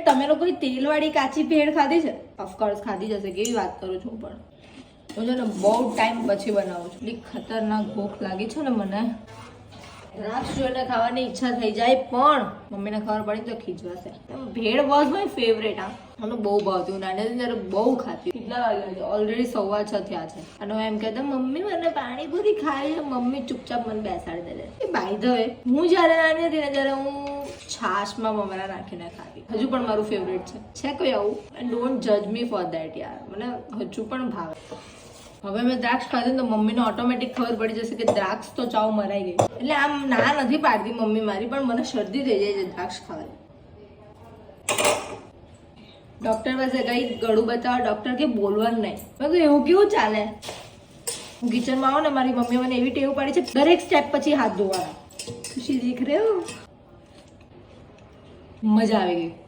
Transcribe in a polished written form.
તમે લોકોએ તેલવાળી કાચી ભેળ ખાધી છે? ઓફકોર્સ ખાધી જશે, કેવી વાત કરું છું. પણ હું છે ને બહુ ટાઈમ પછી બનાવું છું. એટલી ખતરનાક ભૂખ લાગી છે ને મને, દ્રાક્ષ જોઈને ખાવાની ઈચ્છા થઈ જાય, પણ મમ્મીને ખબર પડી તો ખીજવાશે. ભેળ વોઝ માય ફેવરેટ. મને બહુ ભાવતું, નાની હતી ત્યારે બહુ ખાતી. કેટલા વાગ્યા છે? ઓલરેડી 6:15 થયા છે. અને હું એમ કહેતા મમ્મી મને પાણીપુરી ખાવી છે, મમ્મી ચૂપચાપ મને બેસાડી દે. એ બાય ધ વે, હું જ્યારે નાની હતી ને ત્યારે હું છાશમાં મમરા નાખીને ખાતી. હજુ પણ મારું ફેવરેટ છે કોઈ આવું? એન્ડ ડોન્ટ જજ મી ફોર ધેટ યાર, મને હજુ પણ ભાવે. હવે મેં દ્રાક્ષ ખાધી તો મમ્મીને ઓટોમેટિક ખબર પડી જશે કે દ્રાક્ષ તો ચાવ મરાઈ ગઈ. એટલે આમ ના નથી પાડતી મમ્મી મારી, પણ મને શરદી થઈ જાય છે દ્રાક્ષ ખાવાની. ડોક્ટર પાસે ગઈ, ગળું બતાવવા, ડોક્ટર કે બોલવાનું નહીં. મેં કહ્યું એવું કેવું ચાલે? હું કિચનમાં આવું ને મારી મમ્મી મને એવી ટેવ પાડી છે દરેક સ્ટેપ પછી હાથ ધોવાના. ખુશી દેખ રહ્યો, મજા આવી ગઈ.